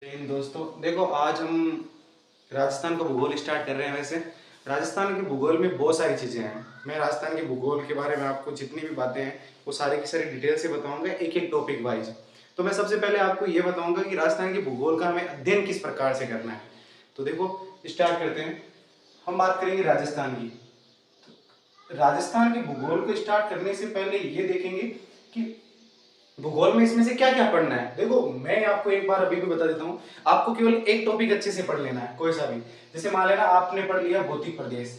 जय हिंद दोस्तों। देखो, आज हम राजस्थान का भूगोल स्टार्ट कर रहे हैं। वैसे राजस्थान के भूगोल में बहुत सारी चीज़ें हैं। मैं राजस्थान के भूगोल के बारे में आपको जितनी भी बातें हैं वो सारी की सारी डिटेल से बताऊंगा, एक एक टॉपिक वाइज। तो मैं सबसे पहले आपको ये बताऊंगा कि राजस्थान के भूगोल का हमें अध्ययन किस प्रकार से करना है। तो देखो, स्टार्ट करते हैं। हम बात करेंगे राजस्थान की। राजस्थान के भूगोल को स्टार्ट करने से पहले ये देखेंगे कि भूगोल में इसमें से क्या क्या पढ़ना है। देखो, मैं आपको एक बार अभी भी बता देता हूं, आपको केवल एक टॉपिक अच्छे से पढ़ लेना है, कोई सा भी। जैसे मान लेना आपने पढ़ लिया भौतिक प्रदेश,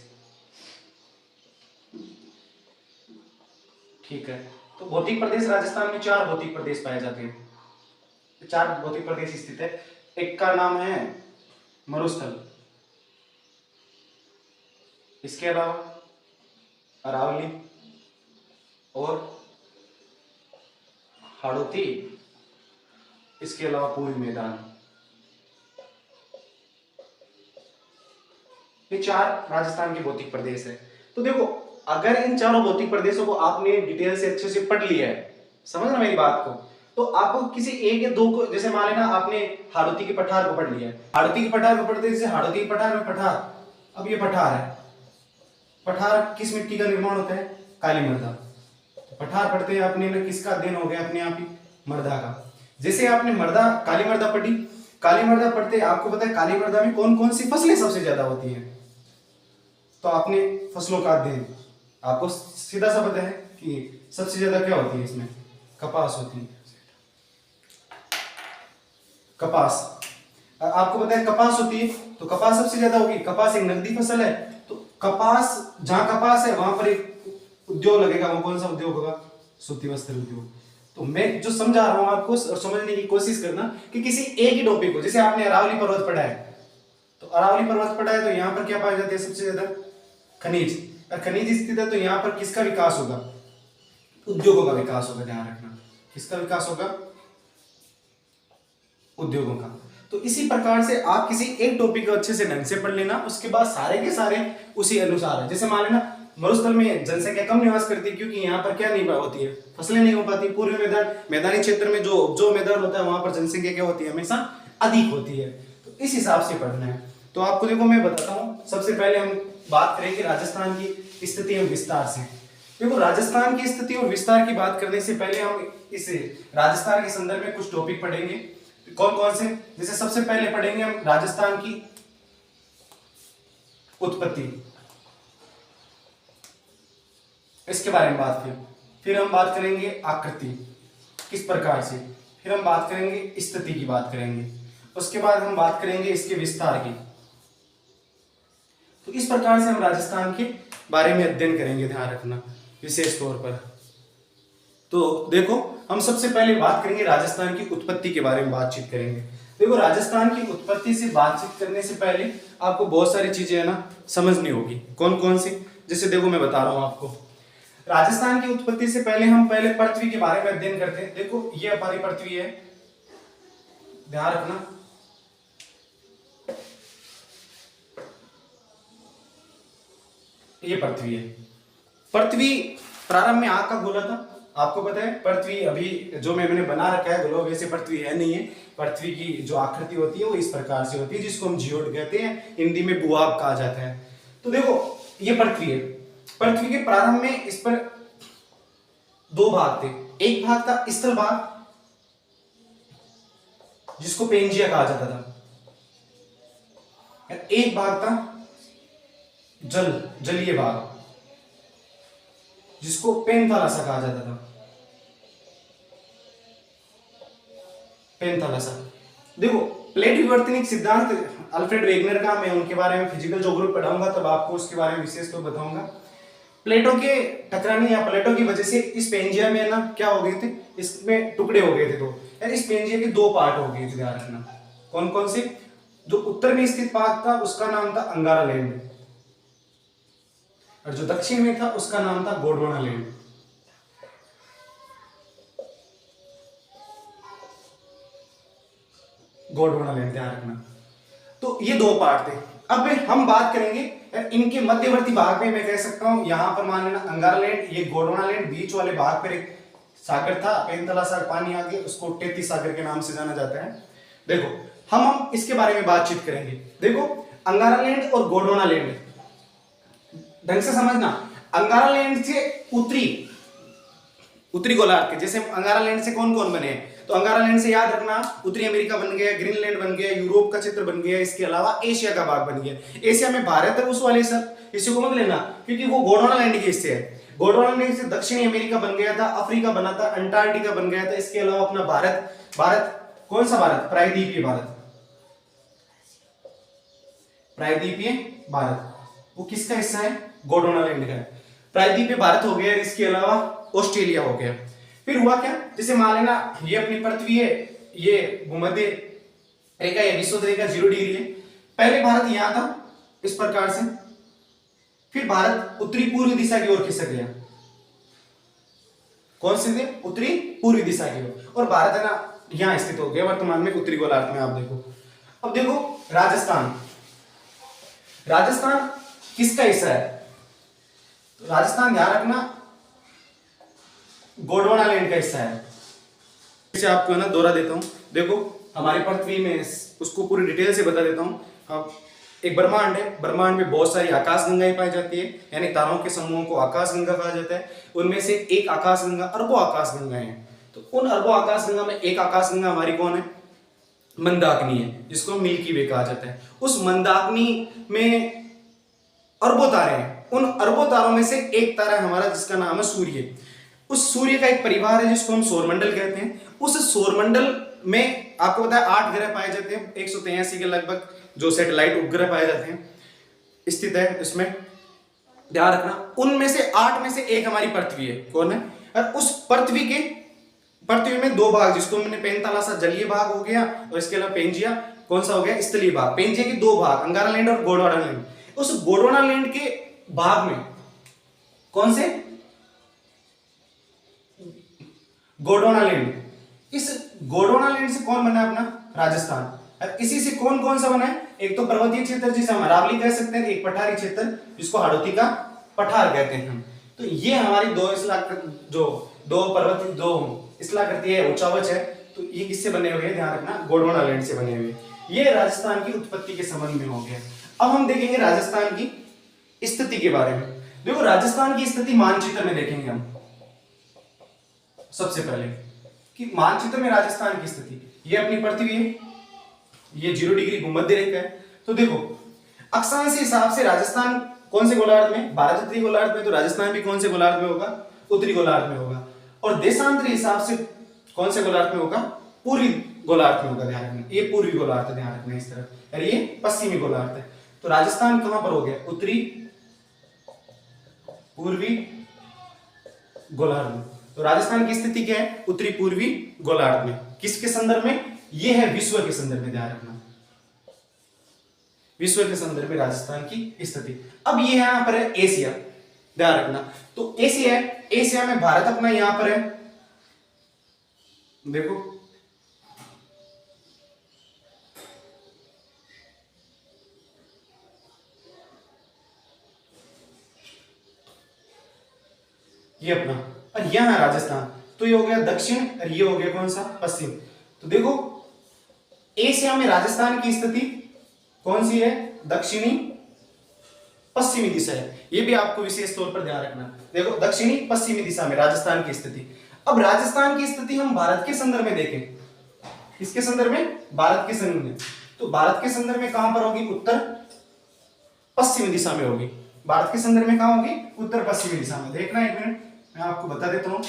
ठीक है। तो भौतिक प्रदेश, राजस्थान में 4 भौतिक प्रदेश पाए जाते हैं। 4 भौतिक प्रदेश स्थित है। एक का नाम है मरुस्थल, इसके अलावा अरावली और हाड़ौती, इसके अलावा पूर्वी मैदान। ये 4 राजस्थान के भौतिक प्रदेश है। तो देखो, अगर इन चारों भौतिक प्रदेशों को आपने डिटेल से अच्छे से पढ़ लिया है, समझ ना मेरी बात को, तो आपको किसी एक या दो को, जैसे मान लेना आपने हाड़ौती के पठार को पढ़ लिया है, हाड़ौती के पठार को पढ़ते, जैसे हाड़ौती के पठार में पठार, अब ये पठार है। पठार किस मिट्टी का निर्माण होता है? काली मृदा। पठार पढ़ते हैं आपने ना, किसका अध्ययन हो गया अपने आप ही? मृदा का। जैसे आपने मृदा, काली मृदा पढ़ी, काली मृदा पढ़ते आपको पता है काली मृदा में कौन कौन सी फसलें सबसे ज्यादा होती हैं। तो आपने फसलों का अध्ययन, आपको सीधा सा पता है कि सबसे ज्यादा क्या होती है इसमें? कपास होती है। कपास, आपको पता है कपास होती है, तो कपास सबसे ज्यादा होगी। कपास एक नकदी फसल है, तो कपास, जहां कपास है वहां पर एक उद्योग लगेगा। वो कौन सा उद्योग होगा? सूती वस्त्र उद्योग। तो मैं जो समझा रहा हूं आपको, और समझने की कोशिश करना कि किसी एक ही टॉपिक को, जैसे आपने अरावली पर्वत पढ़ा है, तो अरावली पर्वत पढ़ा है, तो यहां पर क्या पाए जाते हैं सबसे ज्यादा? खनिज। और खनिज स्थित है, तो यहां पर किसका विकास होगा? उद्योगों का विकास होगा। ध्यान रखना, किसका विकास होगा? उद्योगों का। तो इसी प्रकार से आप किसी एक टॉपिक को अच्छे से ढंग से पढ़ लेना, उसके बाद सारे के सारे उसी अनुसार है। जैसे मान लेना मरुस्थल में जनसंख्या कम निवास करती है, क्योंकि यहाँ पर क्या नहीं होती है? फसलें नहीं हो पाती। पूर्वी मैदान, मैदानी क्षेत्र में जो मैदान होता है वहां पर जनसंख्या क्या होती है? हमेशा अधिक होती है। तो इस हिसाब से पढ़ना है। तो आपको देखो, मैं बताता हूँ। सबसे पहले हम बात करेंगे राजस्थान की स्थिति और विस्तार से। देखो, राजस्थान की स्थिति और विस्तार की बात करने से पहले हम इस राजस्थान के संदर्भ में कुछ टॉपिक पढ़ेंगे। कौन कौन से? जैसे सबसे पहले पढ़ेंगे हम राजस्थान की उत्पत्ति, इसके बारे में बात की। फिर हम बात करेंगे आकृति, किस प्रकार से। फिर हम बात करेंगे स्थिति की बात करेंगे। उसके बाद हम बात करेंगे इसके विस्तार की। तो इस प्रकार से हम राजस्थान के बारे में अध्ययन करेंगे, ध्यान रखना विशेष तौर पर। तो देखो, हम सबसे पहले बात करेंगे राजस्थान की उत्पत्ति के बारे में बातचीत करेंगे। देखो, राजस्थान की उत्पत्ति से बातचीत करने से पहले आपको बहुत सारी चीजें है ना समझनी होगी। कौन कौन सी? जैसे देखो, मैं बता रहा हूं आपको। राजस्थान की उत्पत्ति से पहले हम पहले पृथ्वी के बारे में अध्ययन करते हैं। देखो, ये हमारी पृथ्वी है, ध्यान रखना। ये पृथ्वी है। पृथ्वी प्रारंभ में आग का गोला था, आपको पता है। पृथ्वी अभी जो मैंने बना रखा है गोला, वैसे पृथ्वी है नहीं है। पृथ्वी की जो आकृति होती है वो इस प्रकार से होती है, जिसको हम जियोड कहते हैं, हिंदी में भूभाग कहा जाता है। तो देखो, ये पृथ्वी है। पृथ्वी के प्रारंभ में इस पर 2 भाग थे। एक भाग था स्थल भाग, जिसको पेंजिया कहा जाता था। एक भाग था जलीय भाग, जिसको पेनथालासा कहा जाता था। पेनथालासा। देखो, प्लेट विवर्तनिक सिद्धांत अल्फ्रेड वेगनर का, मैं उनके बारे में फिजिकल ज्योग्राफी पढ़ाऊंगा, तब आपको उसके बारे में विशेष तो बताऊंगा। प्लेटों के टकराने या प्लेटों की वजह से इस पेंजिया में ना क्या हो गए थे? इसमें टुकड़े हो गए थे। तो यानी इस पेंजिया के 2 पार्ट हो गए थे, ध्यान रखना। कौन कौन से? जो उत्तर में स्थित भाग था उसका नाम था अंगारा लैंड, और जो दक्षिण में था उसका नाम था गोंडवाना लैंड। गोंडवाना लैंड, ध्यान रखना। तो ये 2 पार्ट थे। अब हम बात करेंगे इनके मध्यवर्ती भाग में। मैं कह सकता हूं यहां पर मान लेना अंगारा लैंड, ये गोंडवाना लैंड। बीच वाले भाग पर एक सागर था, पेनथालासा पानी आ गया, उसको टेती सागर के नाम से जाना जाता है। देखो, हम इसके बारे में बातचीत करेंगे। देखो अंगारा लैंड और गोंडवाना लैंड ढंग से समझना। अंगारा लैंड से उत्तरी गोलार्ध के, जैसे अंगारा लैंड से कौन कौन बने हैं, तो अंगारा लैंड से याद रखना उत्तरी अमेरिका बन गया, ग्रीनलैंड बन गया, यूरोप का क्षेत्र बन गया, इसके अलावा एशिया का भाग बन गया। एशिया में भारत है उस वाले सब, इसी को मत लेना क्योंकि वो गोंडवाना लैंड के हिस्से है। गोंडवाना लैंड से दक्षिणी अमेरिका बन गया था, अफ्रीका बना था, अंटार्कटिका बन गया था। इसके अलावा अपना भारत कौन सा भारत, प्रायद्वीपीय भारत, प्रायद्वीपीय भारत वो किसका हिस्सा है, गोंडवाना लैंड का है। प्रायद्वीपीय भारत हो गया, इसके अलावा ऑस्ट्रेलिया हो गया। फिर हुआ क्या, जैसे मान लेना ये अपनी पृथ्वी है, ये भूमध्य रेखा या विषुवत रेखा 0 डिग्री है। पहले भारत यहां था इस प्रकार से, फिर भारत उत्तरी पूर्वी दिशा की ओर खिसक गया। कौन से थे, उत्तरी पूर्वी दिशा की ओर, और भारत है ना यहां स्थित हो गया वर्तमान में उत्तरी गोलार्ध में। आप देखो, अब देखो राजस्थान, राजस्थान किसका हिस्सा है, तो राजस्थान ध्यान रखना गोंडवाना लैंड का हिस्सा है। इसे आपको है ना दोहरा देता हूं। देखो हमारी पृथ्वी में उसको पूरी डिटेल से बता देता हूं। अब एक ब्रह्मांड है, ब्रह्मांड में बहुत सारी आकाश गंगाएं पाई जाती है, यानी तारों के समूहों को आकाश गंगा कहा जाता है। उनमें से एक आकाश गंगा, अरबों आकाश गंगाएं हैं। तो उन अरबों आकाश गंगा में एक आकाश गंगा हमारी कौन है, मंदाकिनी है, जिसको मिल्की वे कहा जाता है। उस मंदाकिनी में अरबों तारे हैं, उन अरबों तारों में से एक तारा है हमारा जिसका नाम है सूर्य। उस सूर्य का एक परिवार है जिसको हम सौरमंडल कहते हैं। उस सौरमंडल में आपको पता है 8 ग्रह पाए जाते हैं, 183 के लगभग जो सैटेलाइट उपग्रह पाए जाते हैं स्थित है इसमें, ध्यान रखना। उनमें से 8 में से एक हमारी पृथ्वी है, कौन है, और उस पृथ्वी में 2 भाग, जिसको मैंने पेंथालासा जलीय भाग हो गया, और इसके अलावा पेंजिया कौन सा हो गया, स्थलीय भाग। पेंजिया के 2 भाग, अंगारा लैंड और गोंडवाना लैंड। उस गोंडवाना लैंड के भाग में कौन से, गोंडवाना लैंड, इस गोंडवाना लैंड से कौन बना है अपना, राजस्थान। इसी से कौन कौन सा बना है, एक तो पर्वतीय क्षेत्र जिसे हम अरावली कह सकते हैं, एक पठारी क्षेत्र जिसको हाड़ौती का पठार कहते हैं हम। तो ये हमारी दो पर्वतीय, 2 स्थलाकृति है, उच्चावच है, तो ये किससे बने हुए हैं, ध्यान रखना गोंडवाना लैंड से बने हुए। ये राजस्थान की उत्पत्ति के संबंध में हो गया। अब हम देखेंगे राजस्थान की स्थिति के बारे में। देखो राजस्थान की स्थिति मानचित्र में देखेंगे हम सबसे पहले कि मानचित्र में राजस्थान की स्थिति, ये अपनी पृथ्वी है, ये 0 डिग्री भूमध्य रेखा है। तो देखो अक्षांश के हिसाब से राजस्थान कौन से गोलार्ध में, भारत उत्तरी गोलार्ध में, तो राजस्थान भी कौन से गोलार्ध में होगा, उत्तरी गोलार्ध में होगा। और देशांतर हिसाब से कौन से गोलार्ध में होगा, पूर्वी गोलार्ध में होगा। ध्यान रखना ये पूर्वी गोलार्ध है, ध्यान रखना इस तरफ, और ये पश्चिमी गोलार्ध है। तो राजस्थान कहां पर हो गया, उत्तरी पूर्वी गोलार्ध में। तो राजस्थान की स्थिति क्या है, उत्तरी पूर्वी गोलार्ध में। किसके संदर्भ में, ये है विश्व के संदर्भ में, ध्यान रखना विश्व के संदर्भ में राजस्थान की स्थिति। अब ये यहां पर है एशिया, ध्यान रखना। तो एशिया है, एशिया में भारत अपना यहां पर है, देखो ये अपना, और यहां राजस्थान। तो ये हो गया दक्षिण और ये हो गया कौन सा, पश्चिम। तो देखो एशिया में राजस्थान की स्थिति कौन सी है, दक्षिणी पश्चिमी दिशा है। ये भी आपको विशेष तौर पर ध्यान रखना। देखो दक्षिणी पश्चिमी दिशा में राजस्थान की स्थिति। अब राजस्थान की स्थिति हम भारत के संदर्भ में देखें, किसके संदर्भ में, भारत के संदर्भ में। तो भारत के संदर्भ में कहां पर होगी, उत्तर पश्चिमी दिशा में होगी। भारत के संदर्भ में कहां होगी, उत्तर पश्चिमी दिशा में। देखना एक मिनट मैं आपको बता देता हूं।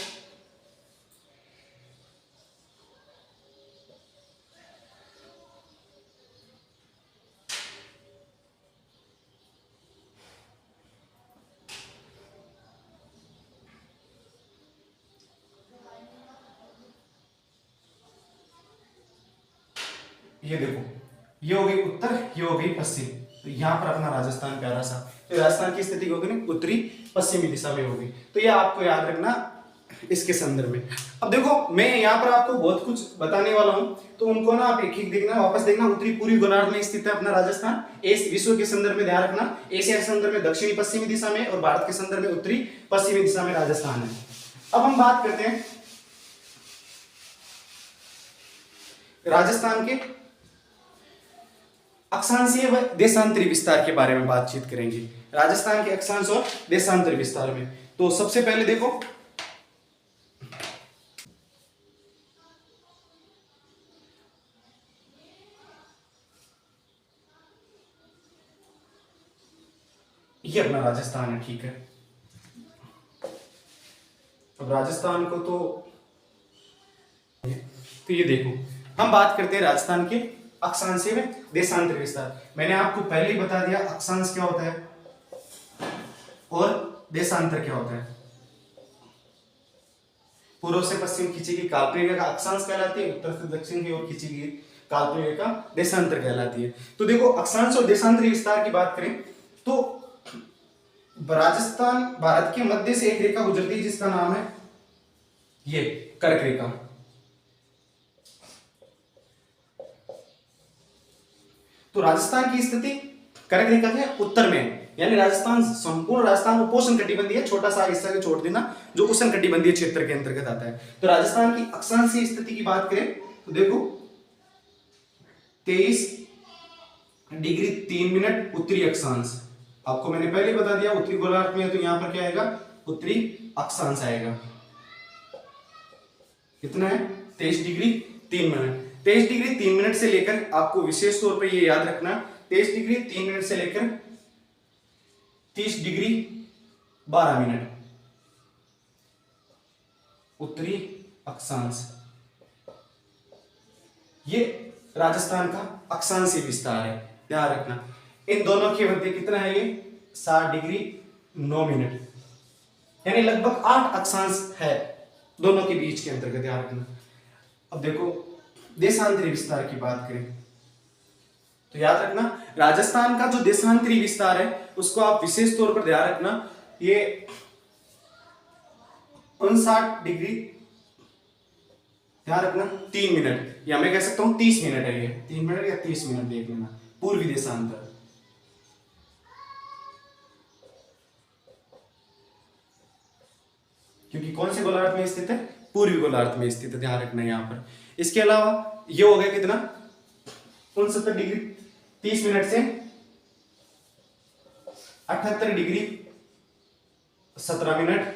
ये देखो ये हो गई उत्तर, ये हो गई पश्चिम। तो यहां पर अपना राजस्थान प्यारा सा, तो राजस्थान की स्थिति होगी ना उत्तरी पश्चिमी दिशा में होगी। तो ये आपको याद रखना इसके संदर्भ में। अब देखो मैं यहाँ पर आपको बहुत कुछ बताने वाला हूं, तो उनको ना आप एक एक देखना, वापस देखना। उत्तरी पूर्वी गोलार्ध में स्थित है अपना राजस्थान, विश्व के संदर्भ में ध्यान रखना, एशिया के संदर्भ में दक्षिणी पश्चिमी दिशा में, और भारत के संदर्भ में उत्तरी पश्चिमी दिशा में राजस्थान है। अब हम बात करते हैं राजस्थान के अक्षांशीय व देशांतरी विस्तार के बारे में बातचीत करेंगे, राजस्थान के अक्षांश और देशांतरी विस्तार में। तो सबसे पहले देखो, ये अपना राजस्थान है, ठीक है। अब राजस्थान को तो ये देखो, हम बात करते हैं राजस्थान के अक्षांशीय में देशांतरी विस्तार। मैंने आपको पहले ही बता दिया अक्षांश क्या होता है और देशांतर क्या होता है। पूर्व से पश्चिम खींची गई काल्पनिक रेखा अक्षांश कहलाती है, उत्तर से दक्षिण की ओर खींची गई काल्पनिक रेखा देशांतर कहलाती है। तो देखो, अक्षांश और देशांतरी विस्तार की बात करें तो राजस्थान, भारत के मध्य से एक रेखा गुजरती है जिसका नाम है ये कर्क रेखा। तो राजस्थान की स्थिति कर्क रेखा के उत्तर में है, यानी राजस्थान, संपूर्ण राजस्थान उपोष्ण कटिबंधीय है, छोटा सा हिस्सा छोड़ देना जो उष्ण कटिबंधीय क्षेत्र के अंतर्गत आता है। तो राजस्थान की अक्षांशीय स्थिति की बात करें तो देखो 23 डिग्री 3 मिनट उत्तरी अक्षांश, आपको मैंने पहले बता दिया उत्तरी गोलार्ध में है, तो यहां पर क्या आएगा, उत्तरी अक्षांश आएगा। कितना है, 23 डिग्री 3 मिनट। 23 डिग्री 3 मिनट से लेकर, आपको विशेष तौर पर ये याद रखना, 23 डिग्री 3 मिनट से लेकर 30 डिग्री 12 मिनट उत्तरी अक्षांश, ये राजस्थान का अक्षांशीय विस्तार है, ध्यान रखना। इन दोनों के मध्य कितना है, ये 60 डिग्री 9 मिनट, यानी लगभग 8 अक्षांश है दोनों के बीच के अंतर्गत, ध्यान रखना। अब देखो, देशांतरी विस्तार की बात करें तो याद रखना, राजस्थान का जो देशांतरी विस्तार है उसको आप विशेष तौर पर ध्यान रखना, ये 59 डिग्री, ध्यान रखना 3 मिनट, या मैं कह सकता हूं 30 मिनट है, ये 3 मिनट या 30 मिनट देख लेना, पूर्वी देशांतर। क्योंकि कौन से गोलार्ध में स्थित है, पूर्वी गोलार्ध में स्थित है, ध्यान रखना यहां पर। इसके अलावा ये हो गया कितना, 69 डिग्री 30 मिनट से 78 डिग्री 17 मिनट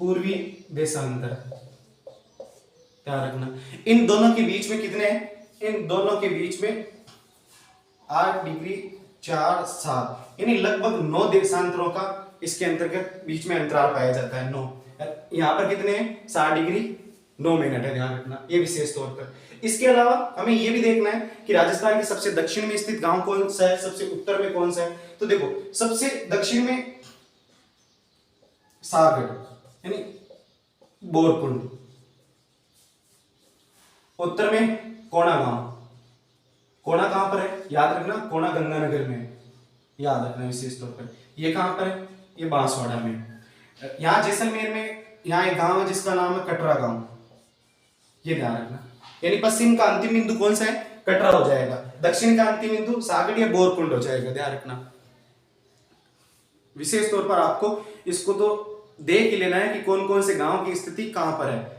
पूर्वी देशांतर, ध्यान रखना। इन दोनों के बीच में कितने हैं, इन दोनों के बीच में 8 डिग्री 4 7, यानी लगभग 9 देशांतरों का इसके अंतर्गत बीच में अंतराल पाया जाता है, 9। यहां पर कितने हैं, 60 डिग्री 9 मिनट है, ध्यान रखना ये विशेष तौर पर। इसके अलावा हमें यह भी देखना है कि राजस्थान के सबसे दक्षिण में स्थित गांव कौन सा है, सबसे उत्तर में कौन सा है। तो देखो, सबसे दक्षिण में सागर यानी बोरकुंड, उत्तर में कोणा गांव। कोणा कहां पर है, याद रखना, कोणा गंगानगर में, याद रखना विशेष तौर पर। ये कहां पर है, ये बांसवाड़ा में। यहां जैसलमेर में यहाँ एक गांव है जिसका नाम है कटरा गांव, ये ध्यान रखना। यानी पश्चिम का अंतिम बिंदु कौन सा है, कटरा हो जाएगा, दक्षिण का अंतिम बिंदु सागर या बोरकुंड हो जाएगा, ध्यान रखना। विशेष तौर पर आपको इसको तो देख ही लेना है कि कौन कौन से गांव की स्थिति कहां पर है।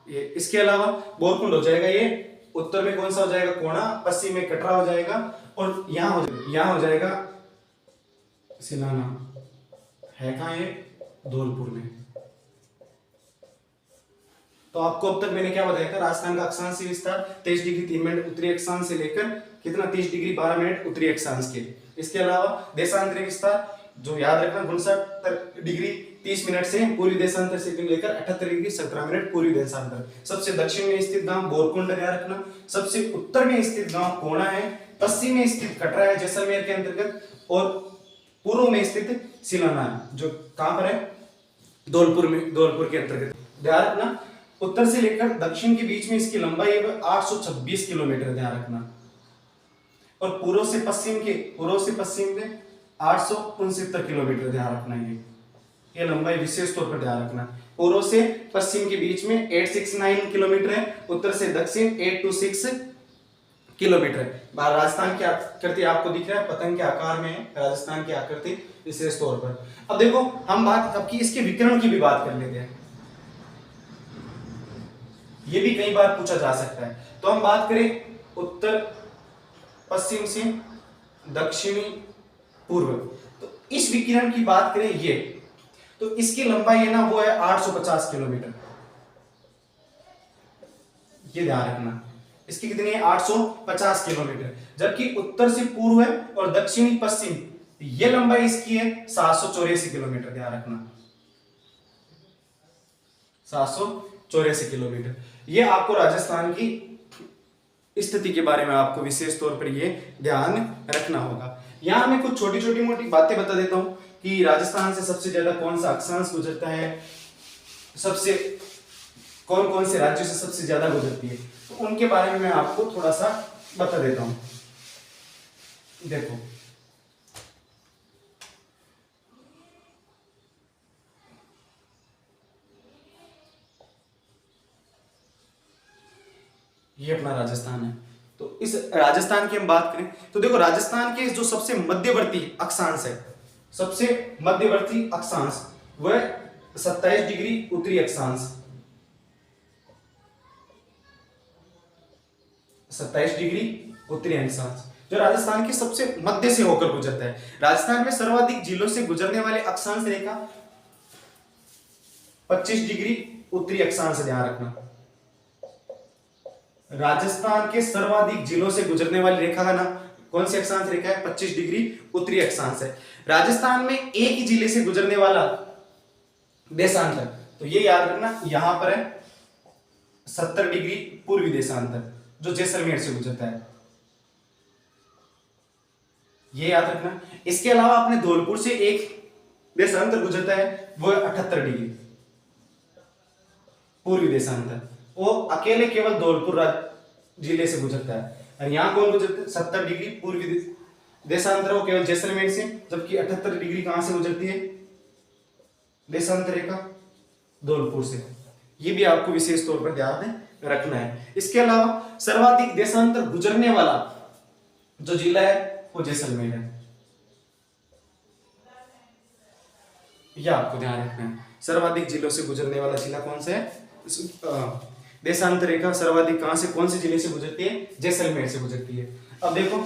ये इसके अलावा बोरकुंड हो जाएगा, ये उत्तर में कौन सा हो जाएगा, कोणा, पश्चिम में कटरा हो जाएगा, और यहाँ हो जाएगा सिलाना, है कहां ये, धौलपुर में। तो आपको अब तक मैंने क्या बताया था, राजस्थान का अक्षांशीय विस्तार 23 डिग्री 3 मिनट उत्तरी अक्षांश से लेकर कितना, 30 डिग्री 12 मिनट उत्तरी अक्षांश के। इसके अलावा देशांतरी विस्तार जो याद रखना 69 डिग्री 30 मिनट से पूर्वी देशांतर से लेकर 78 डिग्री 17 मिनट पूर्वी देशांतर। सबसे दक्षिण में स्थित गांव बोरकुंड, ध्यान रखना। सबसे उत्तर में स्थित गांव कोणा है, पश्चिम में स्थित कटरा है जैसलमेर के अंतर्गत, और पूर्व में स्थित सिलाना है जो कहां पर है, धौलपुर में, धौलपुर के अंतर्गत, ध्यान रखना। उत्तर से लेकर दक्षिण के बीच में इसकी लंबाई है 826 किलोमीटर, ध्यान रखना। और पूर्व से पश्चिम में 869 किलोमीटर, ध्यान रखना। ये लंबाई विशेष तौर पर ध्यान रखना। पूर्व से पश्चिम के बीच में 869 किलोमीटर है, उत्तर से दक्षिण 826 किलोमीटर है। राजस्थान की आकृति आपको दिख रहा है, पतंग के आकार में है राजस्थान की आकृति विशेष तौर पर। अब देखो, हम बात अब की इसके विकिरण की भी बात कर लेते हैं, ये भी कई बार पूछा जा सकता है। तो हम बात करें उत्तर पश्चिम से दक्षिणी पूर्व। तो इस विकिरण की बात करें ये, तो इसकी लंबाई है ना वो है 850 किलोमीटर। ये ध्यान रखना, इसकी कितनी है 850 किलोमीटर। जबकि उत्तर से पूर्व है और दक्षिणी पश्चिम, ये लंबाई इसकी है 784 किलोमीटर। ध्यान रखना 784 किलोमीटर। ये आपको राजस्थान की स्थिति के बारे में आपको विशेष तौर पर ये ध्यान रखना होगा। यहां मैं कुछ छोटी छोटी मोटी बातें बता देता हूं कि राजस्थान से सबसे ज्यादा कौन सा अक्षांश गुजरता है, सबसे कौन कौन से राज्यों से सबसे ज्यादा गुजरती है, तो उनके बारे में मैं आपको थोड़ा सा बता देता हूं। देखो ये अपना राजस्थान है। तो इस राजस्थान की हम बात करें तो देखो राजस्थान के जो सबसे मध्यवर्ती अक्षांश है, सबसे मध्यवर्ती अक्षांश वह 27 डिग्री उत्तरी अक्षांश, 27 डिग्री उत्तरी अक्षांश जो राजस्थान के सबसे मध्य से होकर गुजरता है। राजस्थान में सर्वाधिक जिलों से गुजरने वाले अक्षांश रेखा 25 डिग्री उत्तरी अक्षांश, ध्यान रखना। राजस्थान के सर्वाधिक जिलों से गुजरने वाली रेखा का नाम कौन सी अक्षांश रेखा है? 25 डिग्री उत्तरी अक्षांश है। राजस्थान में एक ही जिले से गुजरने वाला देशांतर, तो ये याद रखना यहां पर है 70 डिग्री पूर्वी देशांतर जो जैसलमेर से गुजरता है, ये याद रखना। इसके अलावा अपने धौलपुर से एक देशांतर गुजरता है, वो 78 डिग्री पूर्वी देशांतर, वो अकेले केवल धौलपुर जिले से गुजरता है। और यहाँ कौन गुजरता है? 70 डिग्री पूर्वी देशांतर वो केवल जैसलमेर से, जबकि 78 डिग्री कहां से गुजरती है देशांतर रेखा? धौलपुर से। ये भी आपको विशेष तौर पर ध्यान रखना है। इसके अलावा सर्वाधिक देशांतर गुजरने वाला जो जिला है वो जैसलमेर है, यह आपको ध्यान रखना है। सर्वाधिक जिलों से गुजरने वाला जिला कौन सा है? देशांतर रेखा सर्वाधिक कहां से, कौन से जिले से गुजरती है? जैसलमेर से गुजरती है। अब देखो,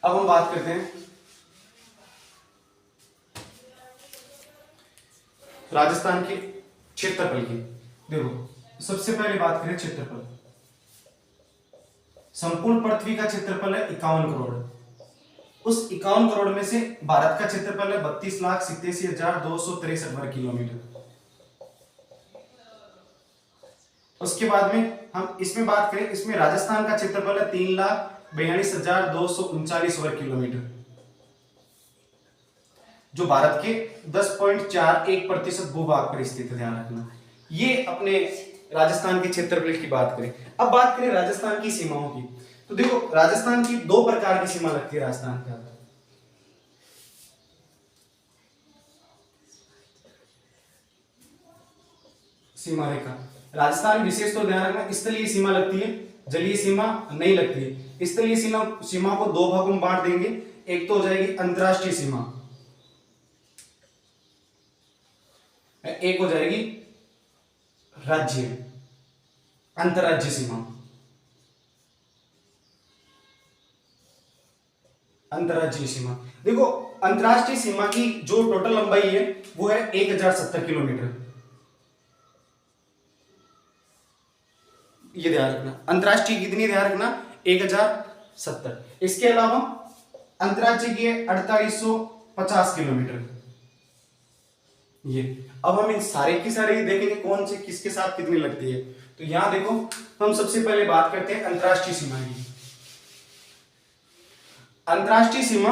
अब हम बात करते हैं राजस्थान के क्षेत्रफल की। देखो सबसे पहले बात करें क्षेत्रफल। संपूर्ण पृथ्वी का क्षेत्रफल है 51 करोड़। उस 51 करोड़ में से भारत का क्षेत्रफल है 32,87,263 वर्ग किलोमीटर। उसके बाद में हम इसमें बात करें, इसमें राजस्थान का क्षेत्रफल है 3,42,239 वर्ग किलोमीटर, जो भारत के 10.41% भूभाग पर स्थित है। ध्यान रखना, ये अपने राजस्थान के क्षेत्रफल की बात करें। अब बात करें राजस्थान की सीमाओं की, तो देखो राजस्थान की दो प्रकार की सीमा लगती है। राजस्थान का सीमा रेखा, राजस्थान विशेष तो ध्यान रखना, स्थलीय सीमा लगती है, जलीय सीमा नहीं लगती है। स्थलीय सीमा को दो भागों में बांट देंगे। एक तो हो जाएगी अंतरराष्ट्रीय सीमा, एक हो जाएगी राज्य अंतरराज्यीय सीमा। अंतरराज्यीय सीमा, देखो अंतरराष्ट्रीय सीमा की जो टोटल लंबाई है वो है 1070 किलोमीटर। ये ध्यान रखना, अंतरराष्ट्रीय कितनी, ध्यान रखना 1070। इसके अलावा अंतरराज्यीय की है 4850 किलोमीटर। ये अब हम इन सारे की सारे देखेंगे कौन से किसके साथ कितनी लगती है। तो यहां देखो, हम सबसे पहले बात करते हैं अंतरराष्ट्रीय सीमा की। अंतरराष्ट्रीय सीमा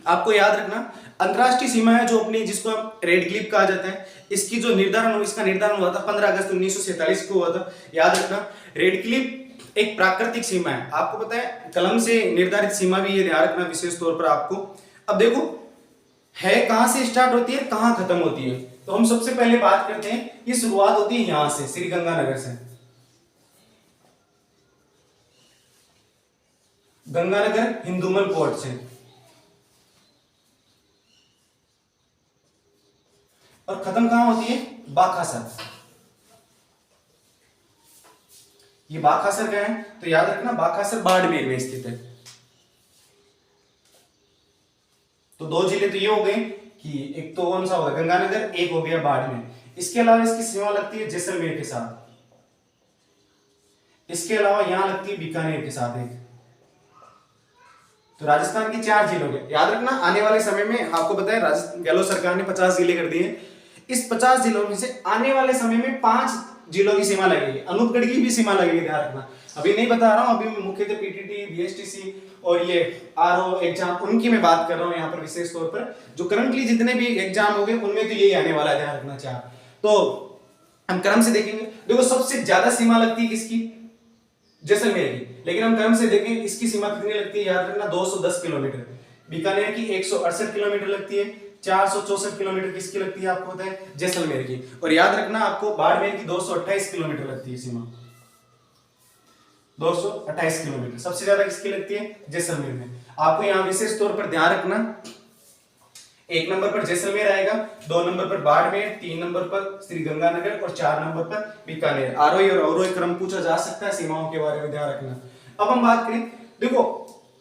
आपको याद रखना, अंतरराष्ट्रीय सीमा है जो अपनी, जिसको हम रेड क्लिप कहा जाता है, इसकी जो निर्धारण, इसका निर्धारण हुआ था 15 अगस्त 1947 को हुआ था। याद रखना, रेड क्लिप एक प्राकृतिक सीमा है, आपको पता है कलम से निर्धारित सीमा भी, ये ध्यान रखना विशेष तौर पर आपको। अब देखो है कहां से स्टार्ट होती है, कहां खत्म होती है, तो हम सबसे पहले बात करते हैं, ये शुरुआत होती है यहां से, श्री गंगानगर से। गंगानगर हिंदुमन पोर्ट से, और खत्म कहां होती है? बाकासर। ये बाखासर का है, तो याद रखना बाखासर बाड़मेर में स्थित है। तो दो जिले तो ये हो गए कि एक तो कौन सा होगा गंगानगर, एक हो गया बाड़मेर। इसके अलावा इसकी सीमा लगती है जैसलमेर के साथ, इसके अलावा यहां लगती है बीकानेर के साथ एक। तो राजस्थान के 4 जिले हो गए। याद रखना आने वाले समय में आपको पता है राजस्थान गहलोत सरकार ने 50 जिले कर दिए। इस 50 जिलों में से आने वाले समय में 5 जिलों की सीमा लगेगी, अनूपगढ़ की भी सीमा लगेगी, ध्यान रखना। अभी नहीं बता रहा हूं, अभी मैं मुख्यतः पीटीटी, बीएसटीसी और ये आरओ एग्जाम उनकी मैं बात कर रहा हूं यहाँ पर विशेष तौर पर। जो करंटली जितने भी एग्जाम हो गए उनमें तो यही आने वाला है, ध्यान रखना। 4 तो हम क्रम से देखेंगे। देखो सबसे ज्यादा सीमा लगती है किसकी, जैसलमेर की, लेकिन हम क्रम से देखें इसकी सीमा कितनी लगती है, याद रखना 210 किलोमीटर। बीकानेर की 168 किलोमीटर लगती है, 464 किलोमीटर किसकी लगती है आपको पता है, जैसलमेर की। और याद रखना आपको बाड़मेर की 228 किलोमीटर लगती है सीमा, 228 किलोमीटर सबसे ज्यादा किसकी लगती है, जैसलमेर में। आपको यहाँ विशेष तौर पर ध्यान रखना, 1 नंबर पर जैसलमेर आएगा, 2 नंबर पर बाड़मेर, 3 नंबर पर श्री गंगानगर और 4 नंबर पर बीकानेर। आरोही और अवरोही क्रम पूछा जा सकता है सीमाओं के बारे में, ध्यान रखना। अब हम बात करें, देखो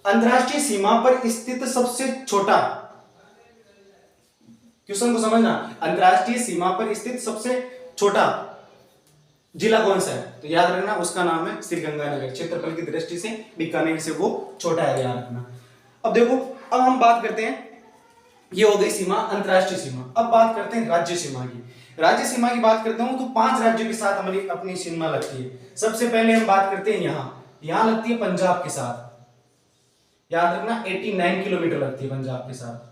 अंतरराष्ट्रीय सीमा पर स्थित सबसे छोटा, क्वेश्चन को समझना, अंतरराष्ट्रीय सीमा पर स्थित सबसे छोटा जिला कौन सा है, तो याद रखना उसका नाम है श्री गंगानगर। क्षेत्रफल की दृष्टि से बीकानेर से वो छोटा है, याद रखना। अब देखो, अब हम बात करते हैं, ये हो गई सीमा, अंतरराष्ट्रीय सीमा। अब बात करते हैं राज्य सीमा की। राज्य सीमा की बात करता हूं तो 5 राज्यों के साथ हमारी अपनी सीमा लगती है। सबसे पहले हम बात करते हैं यहां लगती है पंजाब के साथ, याद रखना 89 किलोमीटर लगती है पंजाब के साथ।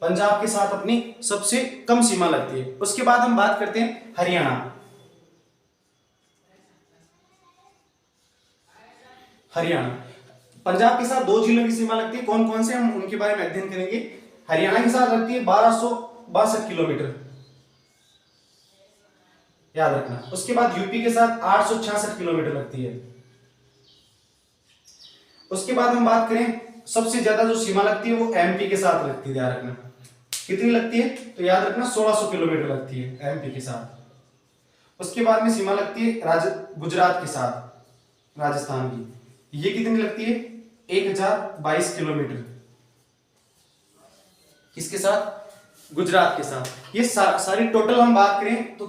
पंजाब के साथ अपनी सबसे कम सीमा लगती है। उसके बाद हम बात करते हैं हरियाणा। हरियाणा पंजाब के साथ 2 जिलों की सीमा लगती है, कौन कौन से हम उनके बारे में अध्ययन करेंगे। हरियाणा के साथ लगती है 1262 किलोमीटर, याद रखना। उसके बाद यूपी के साथ 866 किलोमीटर लगती है। उसके बाद हम बात करें सबसे ज्यादा जो सीमा लगती है वो एमपी के साथ लगती है, ध्यान रखना। कितनी लगती है, तो याद रखना 1600 किलोमीटर लगती है एमपी के साथ। उसके बाद में सीमा लगती है गुजरात के साथ, राजस्थान की, ये कितनी लगती है 1022 किलोमीटर, किसके साथ, गुजरात के साथ। ये सारी टोटल हम बात करें तो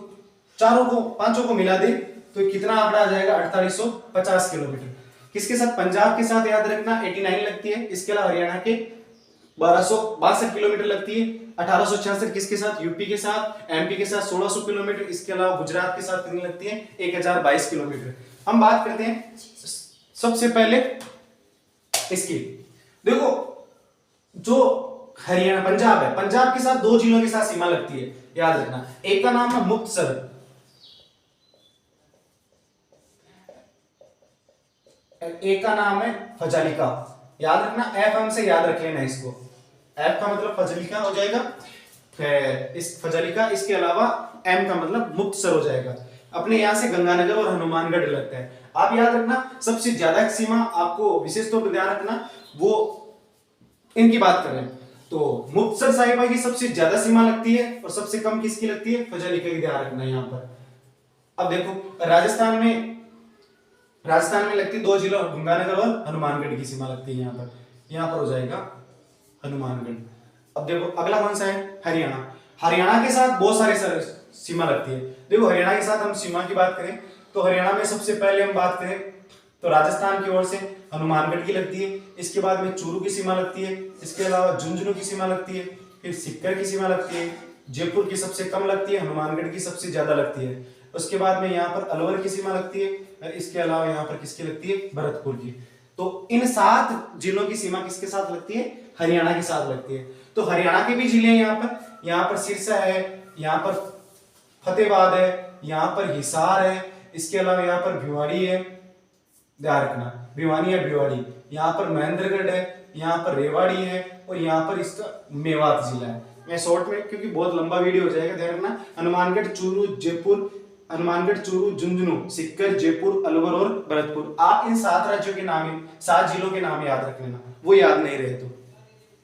पांचों को मिला दे तो कितना आंकड़ा आ जाएगा 4850 किलोमीटर। किसके साथ, पंजाब के साथ, याद रखना 89 लगती है। इसके अलावा हरियाणा के 1262 किलोमीटर लगती है। 1866 किसके साथ, यूपी के साथ। एमपी के साथ 1600 किलोमीटर। इसके अलावा गुजरात के साथ कितनी लगती है 1022 किलोमीटर। हम बात करते हैं सबसे पहले इसकी, देखो जो हरियाणा पंजाब है, पंजाब के साथ 2 जिलों के साथ सीमा लगती है, याद रखना। एक का नाम है मुक्तसर, एक का नाम है फजालिका, याद रखना। एफ हमसे याद रख लेना इसको, एफ का मतलब फजलिका हो जाएगा, इस फजलिका। इसके अलावा एम का मतलब मुक्तसर हो जाएगा। अपने यहां से गंगानगर और हनुमानगढ़ लगता है। आप याद रखना सबसे ज्यादा सीमा आपको विशेष तौर पर ध्यान रखना, वो इनकी बात करें तो मुक्तसर साहिबा की सबसे ज्यादा सीमा लगती है और सबसे कम किसकी लगती है, फजलिका की, ध्यान रखना यहाँ पर। अब देखो राजस्थान में लगती 2 जिलों गंगानगर और हनुमानगढ़ की सीमा लगती है यहाँ पर हो जाएगा हनुमानगढ़। अब देखो अगला कौन सा है, हरियाणा। हरियाणा के साथ बहुत सारे सीमा लगती है। देखो हरियाणा के साथ हम सीमा की बात करें तो हरियाणा में सबसे पहले हम बात करें तो राजस्थान की ओर से हनुमानगढ़ की लगती है। इसके बाद में चूरू की सीमा लगती है। इसके अलावा झुंझुनू की सीमा लगती है। फिर सीकर की सीमा लगती है। जयपुर की सबसे कम लगती है, हनुमानगढ़ की सबसे ज्यादा लगती है। उसके बाद में यहाँ पर अलवर की सीमा लगती है। इसके अलावा यहाँ पर किसकी लगती है, भरतपुर की। तो इन 7 जिलों की सीमा किसके साथ लगती है, हरियाणा के साथ लगती है। तो हरियाणा के भी जिले हैं यहाँ पर सिरसा है, यहाँ पर फतेहाबाद है, यहाँ पर हिसार है। इसके अलावा यहाँ पर भिवाड़ी है, ध्यान रखना भिवानी है भिवाड़ी। यहाँ पर महेंद्रगढ़ है, यहाँ पर रेवाड़ी है और यहाँ पर इसका मेवात जिला है। मैं शॉर्ट में क्योंकि बहुत लंबा वीडियो हो जाएगा, ध्यान रखना। हनुमानगढ़, चूरू, झुंझुनू, सीकर, जयपुर, अलवर और भरतपुर। आप इन 7 राज्यों के नाम, 7 जिलों के नाम याद रख लेना, वो याद नहीं रहे तो।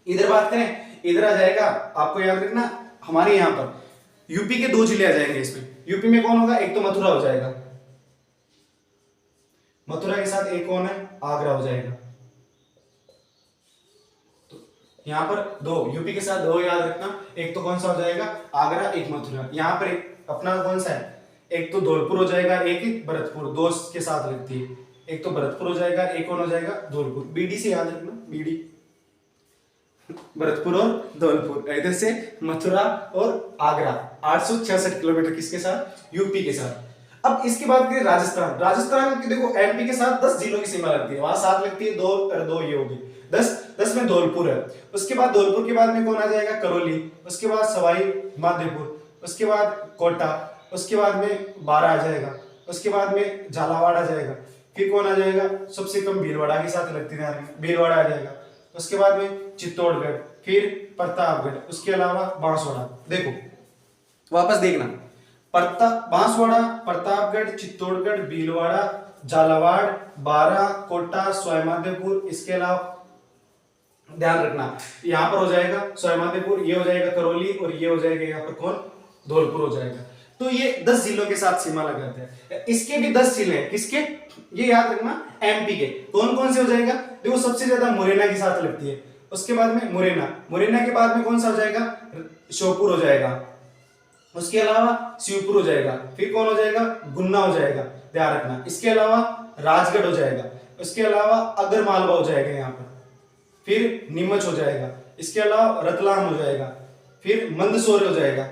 इधर बात करें, इधर आ जाएगा आपको याद रखना, हमारे यहाँ पर यूपी के 2 जिले आ जाएंगे इसमें। यूपी में कौन होगा, एक तो मथुरा हो जाएगा, मथुरा के साथ एक कौन है, आगरा हो जाएगा। तो यहाँ पर दो, यूपी के साथ दो याद रखना, एक तो कौन सा हो जाएगा, आगरा, एक मथुरा। यहाँ पर एक अपना कौन सा है, एक तो धौलपुर हो जाएगा, एक भरतपुर, दो के साथ लगती है, एक तो भरतपुर हो जाएगा, एक कौन हो जाएगा, धौलपुर। बीडी से याद रखना, बीडी, भरतपुर और धौलपुर, इधर से मथुरा और आगरा। 866 किलोमीटर किसके साथ, यूपी के साथ। अब इसके बाद करें राजस्थान। राजस्थान की देखो एमपी के साथ 10 जिलों की सीमा लगती है, वहां 7 लगती है, 2 और 2 ये होगी 10 में धौलपुर है। उसके बाद धौलपुर के बाद में कौन आ जाएगा, करौली, उसके बाद सवाई माधोपुर, उसके बाद कोटा, उसके बाद में बारा आ जाएगा, उसके बाद में झालावाड़ आ जाएगा, फिर कौन आ जाएगा, सबसे कम भीलवाड़ा के साथ लगती है, भीलवाड़ा आ जाएगा, उसके बाद में चित्तौड़गढ़, फिर प्रतापगढ़, उसके अलावा बांसवाड़ा। देखो वापस देखना, बांसवाड़ा, प्रतापगढ़, चित्तौड़गढ़, भीलवाड़ा, झालावाड़, बारा, कोटा, सवाईमाधोपुर, इसके अलावा ध्यान रखना यहाँ पर हो जाएगा सवाईमाधोपुर, ये हो जाएगा करौली, और ये हो जाएगा यहाँ पर कौन, धौलपुर हो जाएगा। तो ये 10 जिलों के साथ सीमा लगाते हैं। इसके भी 10 जिले हैं, किसके, ये याद रखना, एमपी के। कौन कौन से हो जाएगा, देखो सबसे ज्यादा मुरैना के साथ लगती है, उसके बाद में मुरैना के बाद में कौन सा हो जाएगा, श्योपुर हो जाएगा, उसके अलावा शिवपुर हो जाएगा, फिर कौन हो जाएगा, गुन्ना हो जाएगा, ध्यान रखना। इसके अलावा राजगढ़ हो जाएगा, उसके अलावा अगर मालवा हो जाएगा यहाँ पर, फिर नीमच हो जाएगा, इसके अलावा रतलाम हो जाएगा, फिर मंदसौर हो जाएगा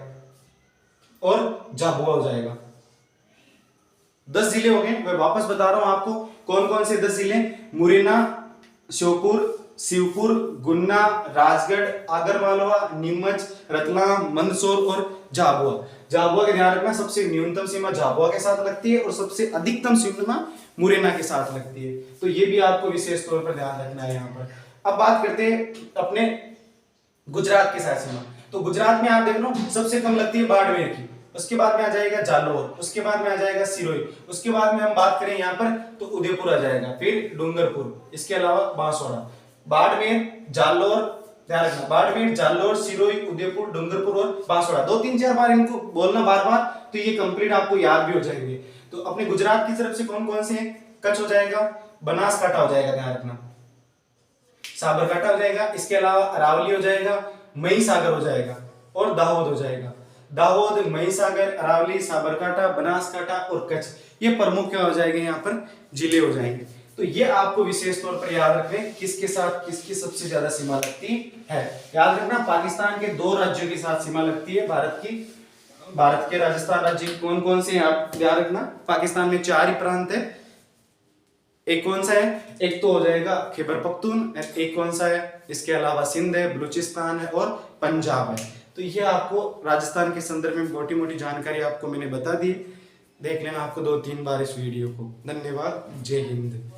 और झाबुआ हो जाएगा। 10 जिले हो गए। मैं वापस बता रहा हूं आपको कौन कौन से 10 जिले, मुरैना, श्योपुर, शिवपुर, गुन्ना, राजगढ़, आगरमालवा, नीमच, रतलाम, मंदसौर और झाबुआ। झाबुआ का ध्यान रखना, सबसे न्यूनतम सीमा झाबुआ के साथ लगती है और सबसे अधिकतम सीमा मुरैना के साथ लगती है। तो ये भी आपको विशेष तौर पर ध्यान रखना है यहाँ पर। अब बात करते हैं अपने गुजरात के साथ सीमा। तो गुजरात में आप देख लो सबसे कम लगती है बाड़मेर की, उसके बाद में आ जाएगा जालोर, उसके बाद में आ जाएगा सिरोही, उसके बाद में हम बात करें यहाँ पर तो उदयपुर आ जाएगा, फिर डूंगरपुर, इसके अलावा बांसवाड़ा। बाड़मेर, जालोर, ध्यान रखना, बाड़मेर, जालोर, सिरोही, उदयपुर, डूंगरपुर और बांसवाड़ा। 2-3-4 बार इनको बोलना बार बार, तो ये कंप्लीट आपको याद भी हो जाएंगे। तो अपने गुजरात की तरफ से कौन कौन से हैं, कच्छ हो जाएगा, बनासकांठा हो जाएगा, ध्यान रखना, साबरकांठा हो जाएगा, इसके अलावा अरावली हो जाएगा, महिसागर हो जाएगा और दाहोद हो जाएगा। दाहोद, महिसागर, अरावली, साबरकांठा, बनासकांठा और कच्छ, ये प्रमुख क्या हो जाएंगे, यहाँ पर जिले हो जाएंगे। तो ये आपको विशेष तौर पर याद रखें किसके साथ किसकी सबसे ज्यादा सीमा लगती है। याद रखना पाकिस्तान के 2 राज्यों के साथ सीमा लगती है भारत के राजस्थान राज्य कौन कौन से हैं आप ध्यान रखना। पाकिस्तान में 4 ही प्रांत है, एक कौन सा है, एक तो हो जाएगा खैबर पख्तून, एक कौन सा है, इसके अलावा सिंध है, बलूचिस्तान है और पंजाब है। तो ये आपको राजस्थान के संदर्भ में मोटी मोटी जानकारी आपको मैंने बता दी। देख लेना आपको 2-3 बार इस वीडियो को। धन्यवाद, जय हिंद।